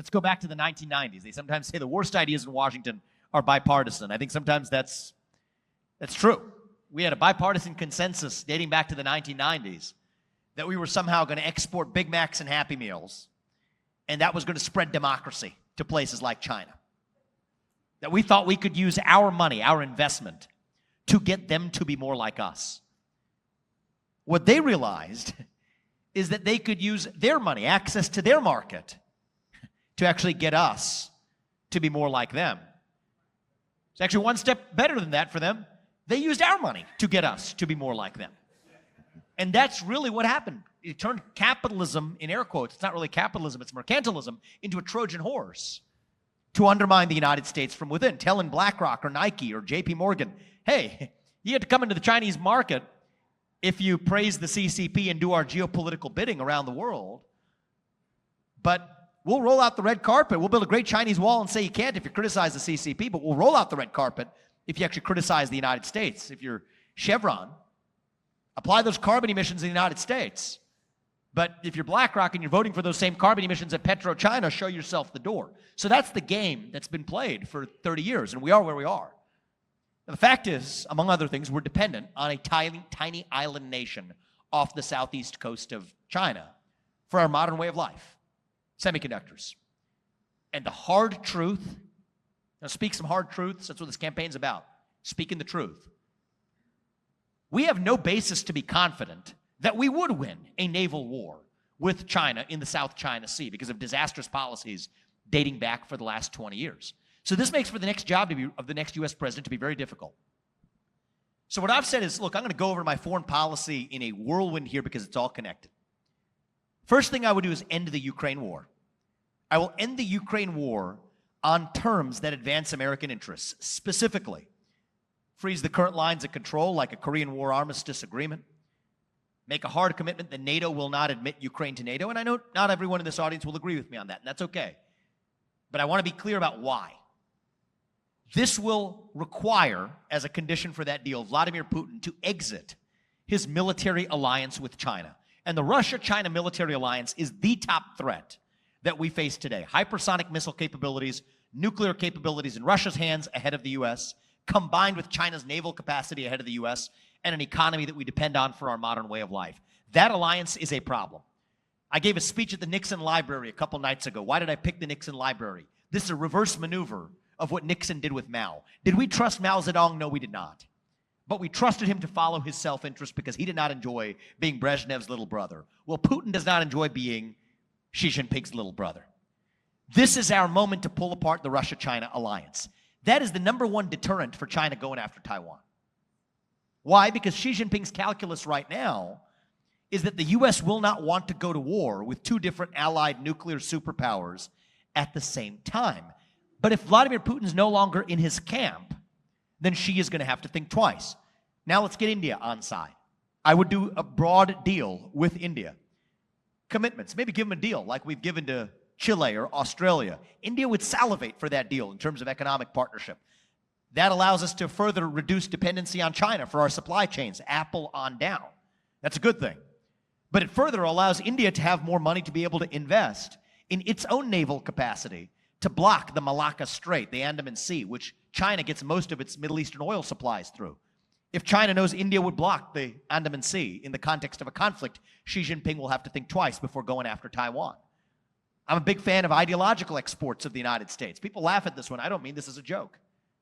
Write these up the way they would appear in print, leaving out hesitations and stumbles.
Let's go back to the 1990s. They sometimes say the worst ideas in Washington are bipartisan. I think sometimes that's true. We had a bipartisan consensus dating back to the 1990s that we were somehow going to export Big Macs and Happy Meals, and that was going to spread democracy to places like China. That we thought we could use our money, our investment, to get them to be more like us. What they realized is that they could use their money, access to their market, to actually get us to be more like them. It's actually one step better than that for them. They used our money to get us to be more like them. And that's really what happened. It turned capitalism, in air quotes, it's not really capitalism, it's mercantilism, into a Trojan horse to undermine the United States from within, telling BlackRock or Nike or JP Morgan, hey, you have to come into the Chinese market if you praise the CCP and do our geopolitical bidding around the world. But we'll roll out the red carpet. We'll build a great Chinese wall and say you can't if you criticize the CCP, but we'll roll out the red carpet if you actually criticize the United States. If you're Chevron, apply those carbon emissions in the United States. But if you're BlackRock and you're voting for those same carbon emissions at Petro-China, show yourself the door. So that's the game that's been played for 30 years, and we are where we are. Now, the fact is, among other things, we're dependent on a tiny island nation off the southeast coast of China for our modern way of life, semiconductors. And the hard truth, now speak some hard truths, that's what this campaign's about, speaking the truth. We have no basis to be confident that we would win a naval war with China in the South China Sea because of disastrous policies dating back for the last 20 years. So this makes for the next job of the next U.S. president to be very difficult. So what I've said is, look, I'm going to go over my foreign policy in a whirlwind here because it's all connected. First thing I would do is end the Ukraine war. I will end the Ukraine war on terms that advance American interests, specifically freeze the current lines of control like a Korean War armistice agreement, make a hard commitment that NATO will not admit Ukraine to NATO, and I know not everyone in this audience will agree with me on that, and that's okay. But I want to be clear about why. This will require, as a condition for that deal, Vladimir Putin to exit his military alliance with China. And the Russia-China military alliance is the top threat that we face today. Hypersonic missile capabilities, nuclear capabilities in Russia's hands ahead of the U.S., combined with China's naval capacity ahead of the U.S., and an economy that we depend on for our modern way of life. That alliance is a problem. I gave a speech at the Nixon Library a couple nights ago. Why did I pick the Nixon Library? This is a reverse maneuver of what Nixon did with Mao. Did we trust Mao Zedong? No, we did not. But we trusted him to follow his self-interest because he did not enjoy being Brezhnev's little brother. Well, Putin does not enjoy being Xi Jinping's little brother. This is our moment to pull apart the Russia-China alliance. That is the #1 deterrent for China going after Taiwan. Why? Because Xi Jinping's calculus right now is that the U.S. will not want to go to war with two different allied nuclear superpowers at the same time. But if Vladimir Putin's no longer in his camp, then Xi is going to have to think twice. Now let's get India on side. I would do a broad deal with India. Commitments, maybe give them a deal like we've given to Chile or Australia. India would salivate for that deal in terms of economic partnership. That allows us to further reduce dependency on China for our supply chains, Apple on down. That's a good thing. But it further allows India to have more money to be able to invest in its own naval capacity to block the Malacca Strait, the Andaman Sea, which China gets most of its Middle Eastern oil supplies through. If China knows India would block the Andaman Sea in the context of a conflict, Xi Jinping will have to think twice before going after Taiwan. I'm a big fan of ideological exports of the United States. People laugh at this one. I don't mean this as a joke.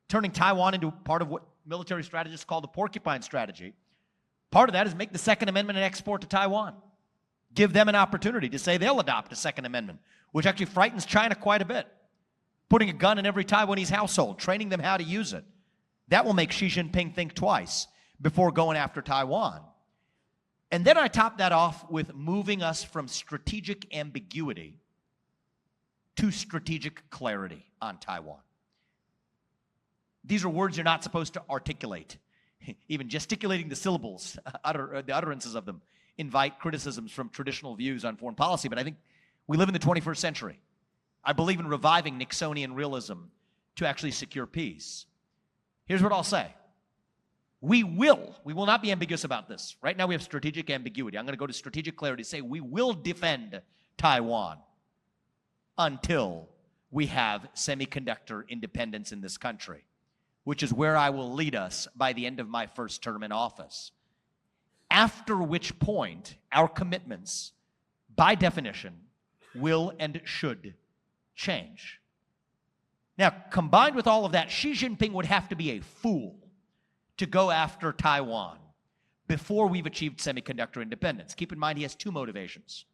Turning Taiwan into part of what military strategists call the porcupine strategy. Part of that is make the Second Amendment an export to Taiwan. Give them an opportunity to say they'll adopt a Second Amendment, which actually frightens China quite a bit. Putting a gun in every Taiwanese household, training them how to use it. That will make Xi Jinping think twice before going after Taiwan. And then I top that off with moving us from strategic ambiguity to strategic clarity on Taiwan. These are words you're not supposed to articulate. Even gesticulating the syllables, the utterances of them, invite criticisms from traditional views on foreign policy. But I think we live in the 21st century. I believe in reviving Nixonian realism to actually secure peace. Here's what I'll say. We will not be ambiguous about this. Right now we have strategic ambiguity. I'm going to go to strategic clarity, say we will defend Taiwan until we have semiconductor independence in this country, which is where I will lead us by the end of my first term in office. After which point, our commitments, by definition, will and should change. Now, combined with all of that, Xi Jinping would have to be a fool to go after Taiwan before we've achieved semiconductor independence. Keep in mind, he has two motivations.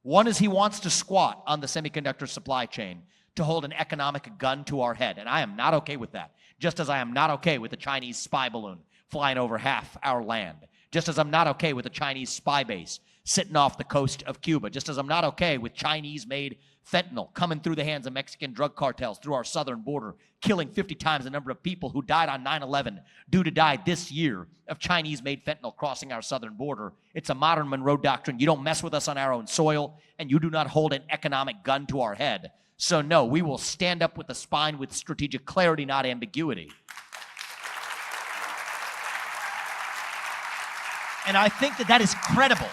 One is he wants to squat on the semiconductor supply chain to hold an economic gun to our head, and I am not okay with that, just as I am not okay with the Chinese spy balloon flying over half our land, just as I'm not okay with the Chinese spy base sitting off the coast of Cuba, just as I'm not okay with Chinese-made fentanyl coming through the hands of Mexican drug cartels through our southern border, killing 50 times the number of people who died on 9/11 due to die this year of Chinese-made fentanyl crossing our southern border. It's a modern Monroe Doctrine. You don't mess with us on our own soil, and you do not hold an economic gun to our head. So no, we will stand up with a spine with strategic clarity, not ambiguity. And I think that that is credible.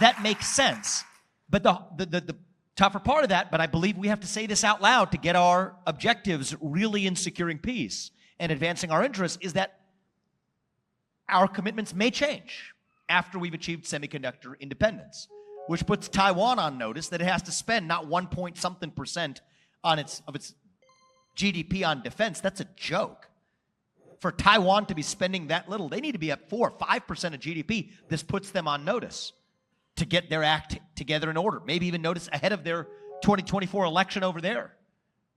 That makes sense. But the tougher part of that, but I believe we have to say this out loud to get our objectives really in securing peace and advancing our interests, is that our commitments may change after we've achieved semiconductor independence, which puts Taiwan on notice that it has to spend not 1-point-something% of its GDP on defense. That's a joke. For Taiwan to be spending that little, they need to be at 4 or 5% of GDP. This puts them on notice to get their act together in order. Maybe even notice ahead of their 2024 election over there.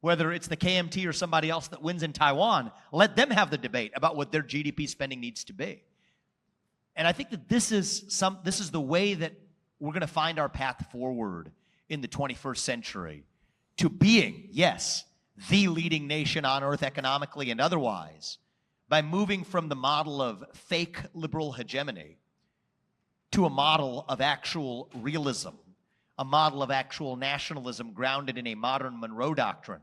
Whether it's the KMT or somebody else that wins in Taiwan, let them have the debate about what their GDP spending needs to be. And I think that this is the way that we're going to find our path forward in the 21st century to being, yes, the leading nation on earth economically and otherwise, by moving from the model of fake liberal hegemony to a model of actual realism, a model of actual nationalism grounded in a modern Monroe Doctrine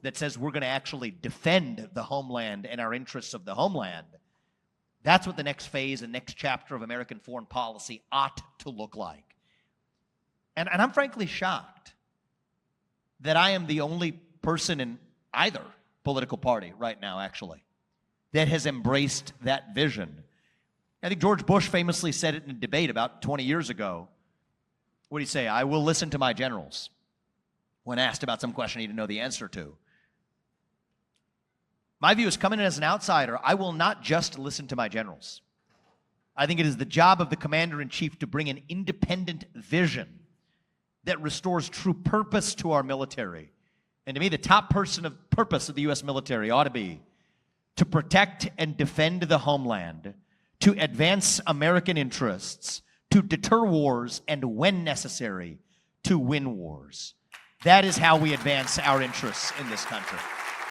that says we're going to actually defend the homeland and our interests of the homeland. That's what the next phase and next chapter of American foreign policy ought to look like. And I'm frankly shocked that I am the only person in either political party right now, actually, that has embraced that vision. I think George Bush famously said it in a debate about 20 years ago. What did he say? I will listen to my generals, when asked about some question he didn't know the answer to. My view is, coming in as an outsider, I will not just listen to my generals. I think it is the job of the commander-in-chief to bring an independent vision that restores true purpose to our military. And to me, the top purpose of the U.S. military ought to be to protect and defend the homeland, to advance American interests, to deter wars, and when necessary, to win wars. That is how we advance our interests in this country.